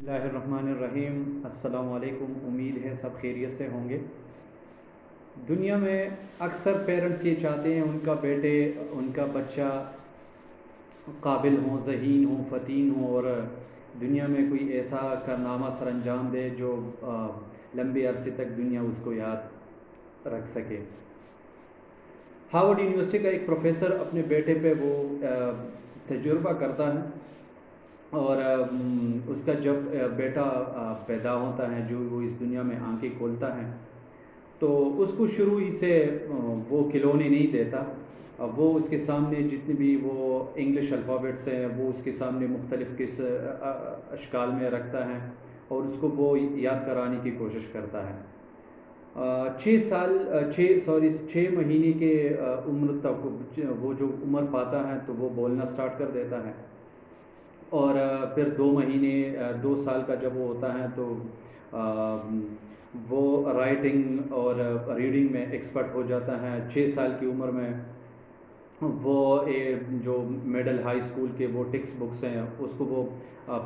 بسم اللہ الرحمن الرحیم۔ السلام علیکم، امید ہے سب خیریت سے ہوں گے۔ دنیا میں اکثر پیرنٹس یہ چاہتے ہیں ان کا بیٹے ان کا بچہ قابل ہوں، ذہین ہوں، فتین ہوں اور دنیا میں کوئی ایسا کارنامہ سر انجام دے جو لمبے عرصے تک دنیا اس کو یاد رکھ سکے۔ ہارورڈ یونیورسٹی کا ایک پروفیسر اپنے بیٹے پہ وہ تجربہ کرتا ہے، اور اس کا جب بیٹا پیدا ہوتا ہے، جو وہ اس دنیا میں آنکھیں کھولتا ہے، تو اس کو شروع ہی سے وہ کھلونے نہیں دیتا۔ وہ اس کے سامنے جتنے بھی وہ انگلش الفابیٹس ہیں وہ اس کے سامنے مختلف اشکال میں رکھتا ہے، اور اس کو وہ یاد کرانے کی کوشش کرتا ہے۔ 6 مہینے کے عمر تک وہ جو عمر پاتا ہے تو وہ بولنا سٹارٹ کر دیتا ہے، اور پھر 2 سال کا جب وہ ہوتا ہے تو وہ رائٹنگ اور ریڈنگ میں ایکسپرٹ ہو جاتا ہے۔ 6 سال کی عمر میں وہ جو مڈل ہائی اسکول کے وہ ٹیکسٹ بکس ہیں اس کو وہ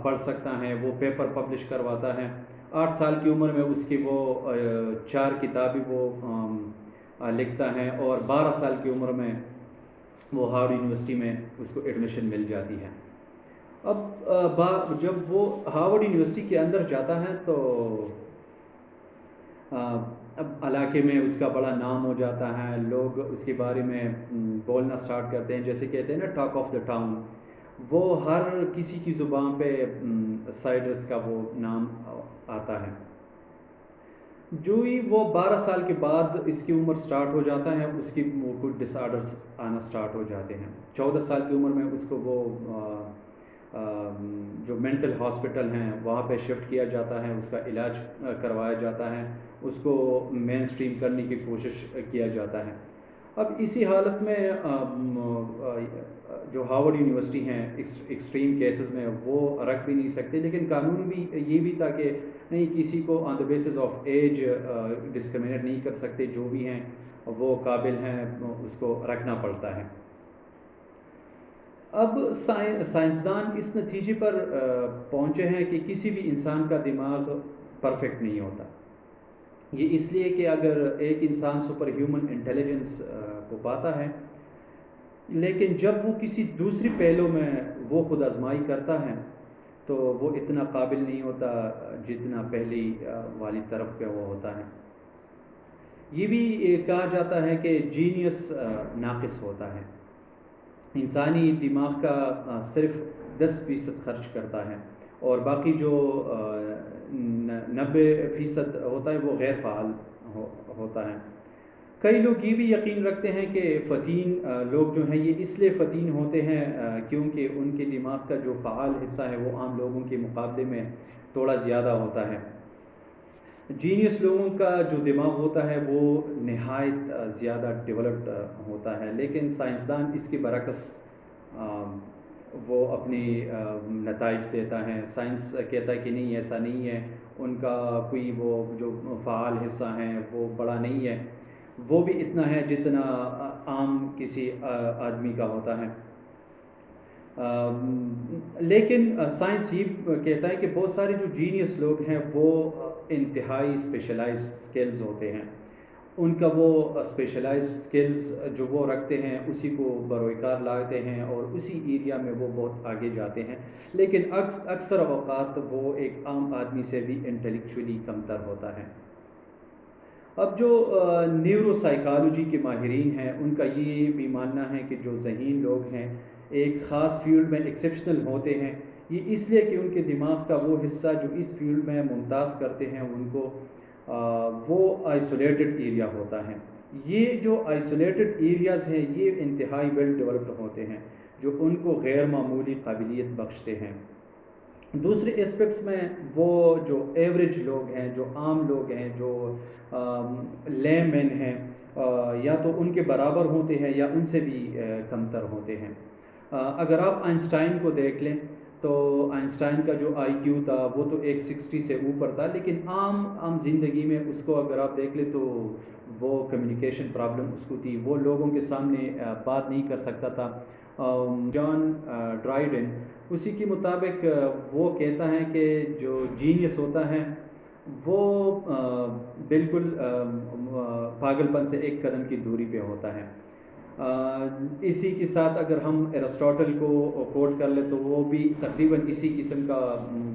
پڑھ سکتا ہے، وہ پیپر پبلش کرواتا ہے۔ 8 سال کی عمر میں اس کی وہ 4 کتابیں وہ لکھتا ہے، اور 12 سال کی عمر میں وہ ہارورڈ یونیورسٹی میں اس کو ایڈمیشن مل جاتی ہے۔ اب جب وہ ہارورڈ یونیورسٹی کے اندر جاتا ہے تو اب علاقے میں اس کا بڑا نام ہو جاتا ہے، لوگ اس کے بارے میں بولنا سٹارٹ کرتے ہیں، جیسے کہتے ہیں نا ٹاک آف دا ٹاؤن۔ وہ ہر کسی کی زبان پہ سائڈرس کا وہ نام آتا ہے۔ جو ہی وہ 12 سال کے بعد اس کی عمر سٹارٹ ہو جاتا ہے، اس کی وہ کچھ ڈس آرڈرس آنا سٹارٹ ہو جاتے ہیں۔ 14 سال کی عمر میں اس کو وہ جو مینٹل ہاسپٹل ہیں وہاں پہ شفٹ کیا جاتا ہے، اس کا علاج کروایا جاتا ہے، اس کو مین اسٹریم کرنے کی کوشش کیا جاتا ہے۔ اب اسی حالت میں جو ہارورڈ یونیورسٹی ہیں ایکسٹریم کیسز میں وہ رکھ بھی نہیں سکتے، لیکن قانون بھی یہ بھی تھا کہ نہیں، کسی کو آن the basis of age discriminate نہیں کر سکتے، جو بھی ہیں وہ قابل ہیں اس کو رکھنا پڑتا ہے۔ اب سائنسدان اس نتیجے پر پہنچے ہیں کہ کسی بھی انسان کا دماغ پرفیکٹ نہیں ہوتا۔ یہ اس لیے کہ اگر ایک انسان سپر ہیومن انٹیلیجنس کو پاتا ہے، لیکن جب وہ کسی دوسری پہلو میں وہ خود آزمائی کرتا ہے تو وہ اتنا قابل نہیں ہوتا جتنا پہلی والی طرف پہ وہ ہوتا ہے۔ یہ بھی کہا جاتا ہے کہ جینیس ناقص ہوتا ہے، انسانی دماغ کا صرف 10% خرچ کرتا ہے، اور باقی جو 90% ہوتا ہے وہ غیر فعال ہوتا ہے۔ کئی لوگ یہ بھی یقین رکھتے ہیں کہ فتین لوگ جو ہیں یہ اس لیے فتین ہوتے ہیں کیونکہ ان کے دماغ کا جو فعال حصہ ہے وہ عام لوگوں کے مقابلے میں تھوڑا زیادہ ہوتا ہے۔ جینیس لوگوں کا جو دماغ ہوتا ہے وہ نہایت زیادہ ڈیولپڈ ہوتا ہے، لیکن سائنسدان اس کے برعکس وہ اپنی نتائج دیتا ہے۔ سائنس کہتا ہے کہ نہیں، ایسا نہیں ہے، ان کا کوئی وہ جو فعال حصہ ہیں وہ بڑا نہیں ہے، وہ بھی اتنا ہے جتنا عام کسی آدمی کا ہوتا ہے۔ لیکن سائنس یہ کہتا ہے کہ بہت سارے جو جینیس لوگ ہیں وہ انتہائی اسپیشلائزڈ سکلز ہوتے ہیں، ان کا وہ اسپیشلائزڈ سکلز جو وہ رکھتے ہیں اسی کو بروئے کار لاتے ہیں اور اسی ایریا میں وہ بہت آگے جاتے ہیں، لیکن اکثر اوقات وہ ایک عام آدمی سے بھی انٹلیکچولی کمتر ہوتا ہے۔ اب جو نیورو سائیکالوجی کے ماہرین ہیں ان کا یہ بھی ماننا ہے کہ جو ذہین لوگ ہیں ایک خاص فیلڈ میں ایکسیپشنل ہوتے ہیں، یہ اس لیے کہ ان کے دماغ کا وہ حصہ جو اس فیلڈ میں ممتاز کرتے ہیں ان کو وہ آئسولیٹڈ ایریا ہوتا ہے۔ یہ جو آئسولیٹڈ ایریاز ہیں یہ انتہائی ویل ڈیولپڈ ہوتے ہیں، جو ان کو غیر معمولی قابلیت بخشتے ہیں۔ دوسرے اسپیکٹس میں وہ جو ایوریج لوگ ہیں، جو عام لوگ ہیں، جو لے مین ہیں، یا تو ان کے برابر ہوتے ہیں یا ان سے بھی کمتر ہوتے ہیں۔ اگر آپ آئنسٹائن کو دیکھ لیں تو تو آئنسٹائن کا جو آئی کیو تھا وہ تو 160 سے اوپر تھا، لیکن عام زندگی میں اس کو اگر آپ دیکھ لیں تو وہ کمیونیکیشن پرابلم اس کو تھی، وہ لوگوں کے سامنے بات نہیں کر سکتا تھا۔ جان ڈرائیڈن اسی کے مطابق وہ کہتا ہے کہ جو جینیس ہوتا ہے وہ بالکل پاگل پن سے ایک قدم کی دوری پہ ہوتا ہے۔ اسی کے ساتھ اگر ہم ایرسٹاٹل کو کوٹ کر لیں تو وہ بھی تقریباً اسی قسم کا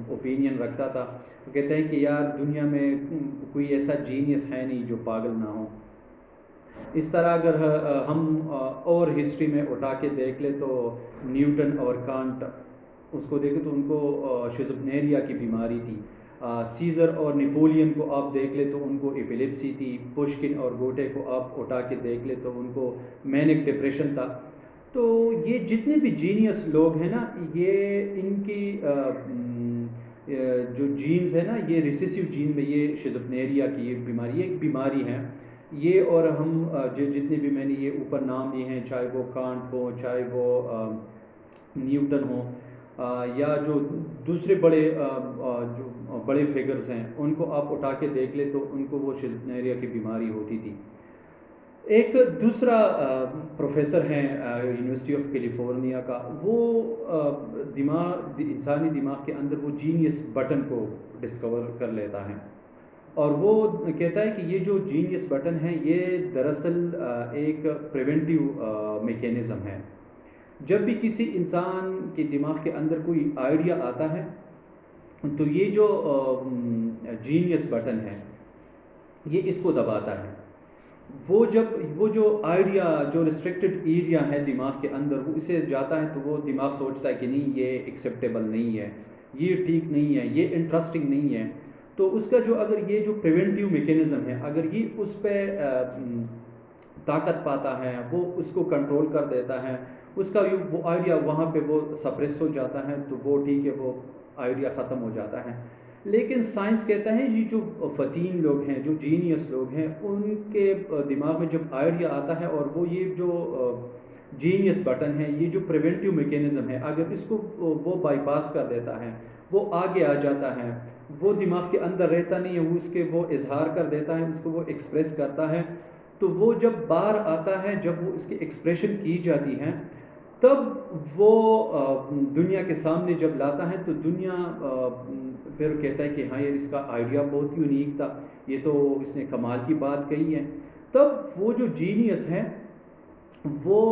اوپینین رکھتا تھا، وہ کہتے ہیں کہ یار دنیا میں کوئی ایسا جینیس ہے نہیں جو پاگل نہ ہو۔ اس طرح اگر ہم اور ہسٹری میں اٹھا کے دیکھ لیں تو نیوٹن اور کانٹ اس کو دیکھیں تو ان کو شیزوفرینیا کی بیماری تھی۔ سیزر اور نیپولین کو آپ دیکھ لیں تو ان کو ایپیلیپسی تھی۔ پشکن اور گوٹے کو آپ اٹھا کے دیکھ لیں تو ان کو مینک ڈپریشن تھا۔ تو یہ جتنے بھی جینیس لوگ ہیں نا، یہ ان کی جو جینز ہے نا، یہ ریسیسیو جین میں یہ شیزوفرینیا کی یہ بیماری، یہ ایک بیماری ہے یہ۔ اور ہم جتنے بھی میں نے یہ اوپر نام لیے ہیں، چاہے وہ کانٹ ہو، چاہے وہ نیوٹن ہو، یا جو دوسرے جو بڑے فگرز ہیں ان کو آپ اٹھا کے دیکھ لیں تو ان کو وہ شیزوفرینیا کی بیماری ہوتی تھی۔ ایک دوسرا پروفیسر ہیں یونیورسٹی آف کیلیفورنیا کا، وہ انسانی دماغ کے اندر وہ جینیس بٹن کو ڈسکور کر لیتا ہے، اور وہ کہتا ہے کہ یہ جو جینیس بٹن ہے یہ دراصل ایک پریونٹیو میکینزم ہے۔ جب بھی کسی انسان کے دماغ کے اندر کوئی آئیڈیا آتا ہے تو یہ جو جینیس بٹن ہے یہ اس کو دباتا ہے۔ وہ جو آئیڈیا جو ریسٹرکٹڈ ایریا ہے دماغ کے اندر وہ اسے جاتا ہے تو وہ دماغ سوچتا ہے کہ نہیں یہ ایکسیپٹیبل نہیں ہے، یہ ٹھیک نہیں ہے، یہ انٹرسٹنگ نہیں ہے۔ تو اس کا جو اگر یہ جو پریونٹیو میکینزم ہے اگر یہ اس پہ طاقت پاتا ہے، وہ اس کو کنٹرول کر دیتا ہے، اس کا وہ آئیڈیا وہاں پہ وہ سپریس ہو جاتا ہے تو وہ ٹھیک ہے، وہ آئیڈیا ختم ہو جاتا ہے۔ لیکن سائنس کہتا ہے یہ جو فتین لوگ ہیں، جو جینیس لوگ ہیں، ان کے دماغ میں جب آئیڈیا آتا ہے اور وہ یہ جو جینیس بٹن ہے، یہ جو پریونٹیو میکینزم ہے، اگر اس کو وہ بائی پاس کر دیتا ہے، وہ آگے آ جاتا ہے، وہ دماغ کے اندر رہتا نہیں ہے، وہ اس کے وہ اظہار کر دیتا ہے، اس کو وہ ایکسپریس کرتا ہے، تو وہ جب باہر آتا ہے، جب وہ اس کی ایکسپریشن کی جاتی ہے، تب وہ دنیا کے سامنے جب لاتا ہے تو دنیا پھر کہتا ہے کہ ہاں یہ اس کا آئیڈیا بہت یونیک تھا، یہ تو اس نے کمال کی بات کہی ہے۔ تب وہ جو جینیس ہے وہ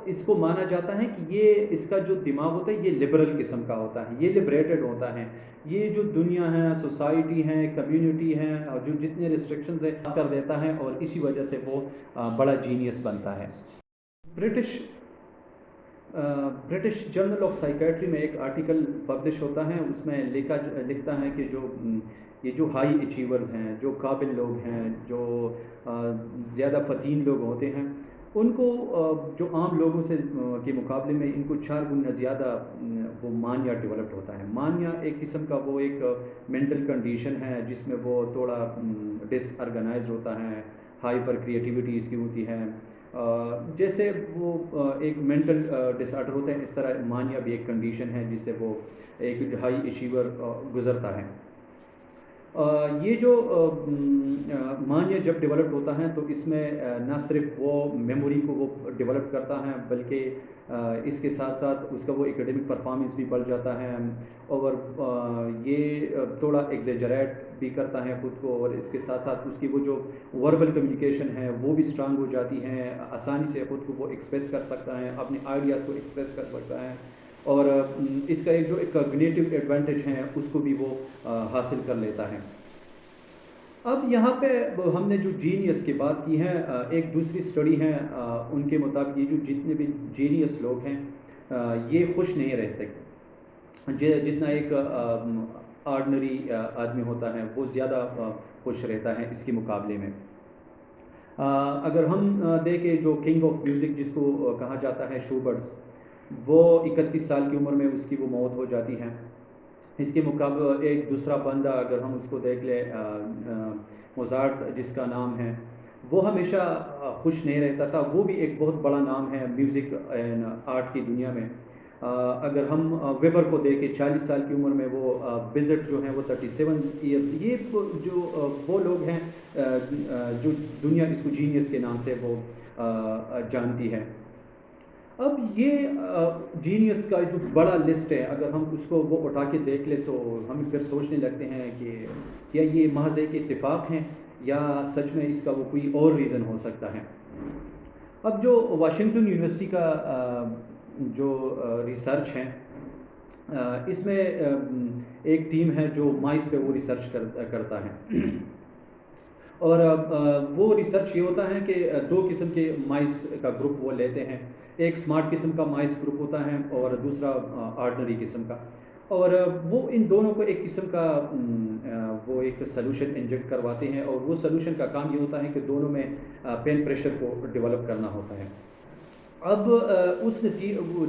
اس کو مانا جاتا ہے کہ یہ اس کا جو دماغ ہوتا ہے یہ لبرل قسم کا ہوتا ہے، یہ لبریٹڈ ہوتا ہے، یہ جو دنیا ہے، سوسائٹی ہے، کمیونٹی ہے، اور جو جتنے ریسٹرکشنز ہے کر دیتا ہے، اور اسی وجہ سے وہ بڑا جینیس بنتا ہے۔ برٹش جرنل آف سائیکیٹری میں ایک آرٹیکل پبلش ہوتا ہے، اس میں لکھتا ہے کہ یہ جو ہائی اچیورز ہیں، جو قابل لوگ ہیں، جو زیادہ فتین لوگ ہوتے ہیں، ان کو جو عام لوگوں سے کے مقابلے میں ان کو 4 گنا زیادہ وہ مانیا ڈیولپڈ ہوتا ہے۔ مانیا ایک قسم کا وہ ایک مینٹل کنڈیشن ہے جس میں وہ تھوڑا ڈس آرگنائزڈ ہوتا ہے، ہائپر کریٹیوٹی اس کی ہوتی ہے، جیسے وہ ایک مینٹل ڈس آرڈر ہوتا ہے، اس طرح مانیا بھی ایک کنڈیشن ہے جس سے وہ ایک ہائی اچیور گزرتا ہے۔ یہ جو مانیا جب ڈیولپ ہوتا ہے تو اس میں نہ صرف وہ میموری کو وہ ڈیولپ کرتا ہے بلکہ اس کے ساتھ ساتھ اس کا وہ ایکیڈمک پرفارمنس بھی بڑھ جاتا ہے، اور یہ تھوڑا ایگزیجریٹ بھی کرتا ہے خود کو، اور اس کے ساتھ ساتھ اس کی وہ جو وربل کمیونیکیشن ہے وہ بھی اسٹرانگ ہو جاتی ہے، آسانی سے خود کو وہ ایکسپریس کر سکتا ہے، اپنے آئیڈیاز کو ایکسپریس کر سکتا ہے، اور اس کا ایک جو ایک کوگنیٹو ایڈوانٹیج ہے اس کو بھی وہ حاصل کر لیتا ہے۔ اب یہاں پہ ہم نے جو جینیس کی بات کی ہے، ایک دوسری سٹڈی ہے ان کے مطابق یہ جو جتنے بھی جینیس لوگ ہیں یہ خوش نہیں رہتے، جتنا ایک آرڈنری آدمی ہوتا ہے وہ زیادہ خوش رہتا ہے اس کے مقابلے میں۔ اگر ہم دیکھیں جو کنگ آف میوزک جس کو کہا جاتا ہے شوبرٹس، وہ 31 سال کی عمر میں اس کی وہ موت ہو جاتی ہے۔ اس کے مقابلے ایک دوسرا بندہ اگر ہم اس کو دیکھ لیں، موزارٹ جس کا نام ہے، وہ ہمیشہ خوش نہیں رہتا تھا، وہ بھی ایک بہت بڑا نام ہے میوزک اینڈ آرٹ کی دنیا میں۔ اگر ہم ویبر کو دیکھیں 40 سال کی عمر میں وہ بزٹ جو ہیں وہ 37 ایئرس، یہ جو وہ لوگ ہیں جو دنیا اس کو جینیس کے نام سے وہ جانتی ہے۔ اب یہ جینیس کا جو بڑا لسٹ ہے، اگر ہم اس کو وہ اٹھا کے دیکھ لیں تو ہم پھر سوچنے لگتے ہیں کہ کیا یہ محض ایک اتفاق ہیں یا سچ میں اس کا وہ کوئی اور ریزن ہو سکتا ہے۔ اب جو واشنگٹن یونیورسٹی کا جو ریسرچ ہے، اس میں ایک ٹیم ہے جو مائس پہ وہ ریسرچ کرتا ہے، اور وہ ریسرچ یہ ہوتا ہے کہ دو قسم کے مائس کا گروپ وہ لیتے ہیں، ایک سمارٹ قسم کا مائس گروپ ہوتا ہے اور دوسرا آرڈنری قسم کا، اور وہ ان دونوں کو ایک قسم کا وہ ایک سلوشن انجیکٹ کرواتے ہیں، اور وہ سلوشن کا کام یہ ہوتا ہے کہ دونوں میں پین پریشر کو ڈیولپ کرنا ہوتا ہے۔ اب اس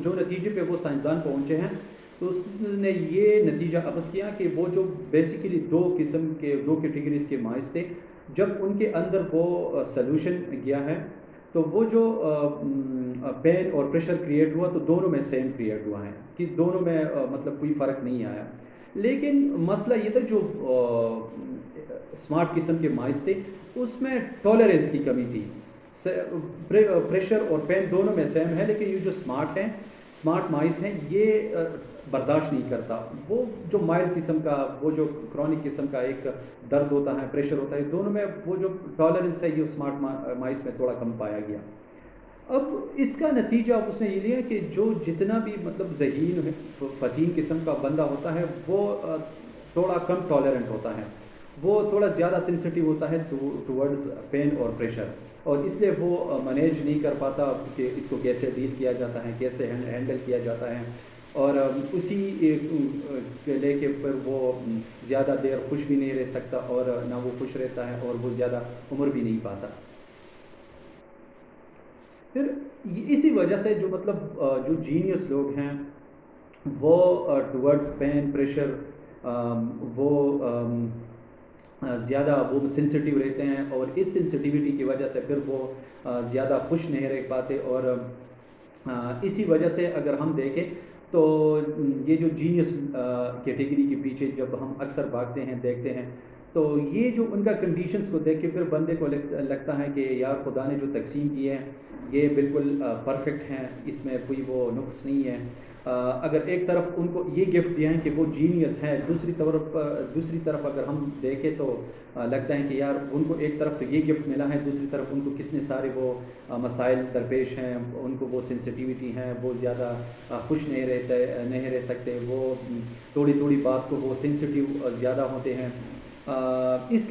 جو نتیجے پہ وہ سائنسدان پہنچے ہیں، تو اس نے یہ نتیجہ اخذ کیا کہ وہ جو بیسیکلی دو کیٹیگریز کے مائس تھے، جب ان کے اندر وہ سلوشن گیا ہے تو وہ جو پین اور پریشر کریٹ ہوا تو دونوں میں سیم کریٹ ہوا ہے، کہ دونوں میں مطلب کوئی فرق نہیں آیا۔ لیکن مسئلہ یہ تھا جو اسمارٹ قسم کے مائس تھے اس میں ٹالرنس کی کمی تھی، پریشر اور پین دونوں میں سیم ہے، لیکن یہ جو اسمارٹ مائس ہیں یہ برداشت نہیں کرتا، وہ جو مائلڈ قسم کا، وہ جو کرونک قسم کا ایک درد ہوتا ہے، پریشر ہوتا ہے، دونوں میں وہ جو ٹالرنس ہے یہ اسمارٹ مائس میں تھوڑا کم پایا گیا۔ اب اس کا نتیجہ اس نے یہ لیا کہ جو جتنا بھی مطلب ذہین فتین قسم کا بندہ ہوتا ہے وہ تھوڑا کم ٹالرنٹ ہوتا ہے، وہ تھوڑا زیادہ سینسٹیو ہوتا ہے ٹورڈز پین اور پریشر، اور اس لیے وہ مینیج نہیں کر پاتا کہ اس کو کیسے ڈیل کیا جاتا ہے، کیسے ہینڈل کیا جاتا ہے، اور اسی لے کے پھر وہ زیادہ دیر خوش بھی نہیں رہ سکتا، اور نہ وہ خوش رہتا ہے، اور وہ زیادہ عمر بھی نہیں پاتا۔ پھر اسی وجہ سے جو مطلب جو جینیس لوگ ہیں وہ ٹورڈز پین پریشر وہ زیادہ وہ سینسٹیو رہتے ہیں، اور اس سینسٹیوٹی کی وجہ سے پھر وہ زیادہ خوش نہیں رہ پاتے، اور اسی وجہ سے اگر ہم دیکھیں تو یہ جو جینیس کیٹیگری کے پیچھے جب ہم اکثر بھاگتے ہیں دیکھتے ہیں تو یہ جو ان کا کنڈیشنز کو دیکھ کے پھر بندے کو لگتا ہے کہ یار خدا نے جو تقسیم کی ہے یہ بالکل پرفیکٹ ہیں، اس میں کوئی وہ نقص نہیں ہے۔ اگر ایک طرف ان کو یہ گفٹ دیا ہے کہ وہ جینیس ہے، دوسری طرف اگر ہم دیکھیں تو لگتا ہے کہ یار ان کو ایک طرف تو یہ گفٹ ملا ہے، دوسری طرف ان کو کتنے سارے وہ مسائل درپیش ہیں، ان کو وہ سینسٹیوٹی ہیں، وہ زیادہ خوش نہیں رہ سکتے، وہ تھوڑی بات کو وہ سینسٹیو زیادہ ہوتے ہیں، اس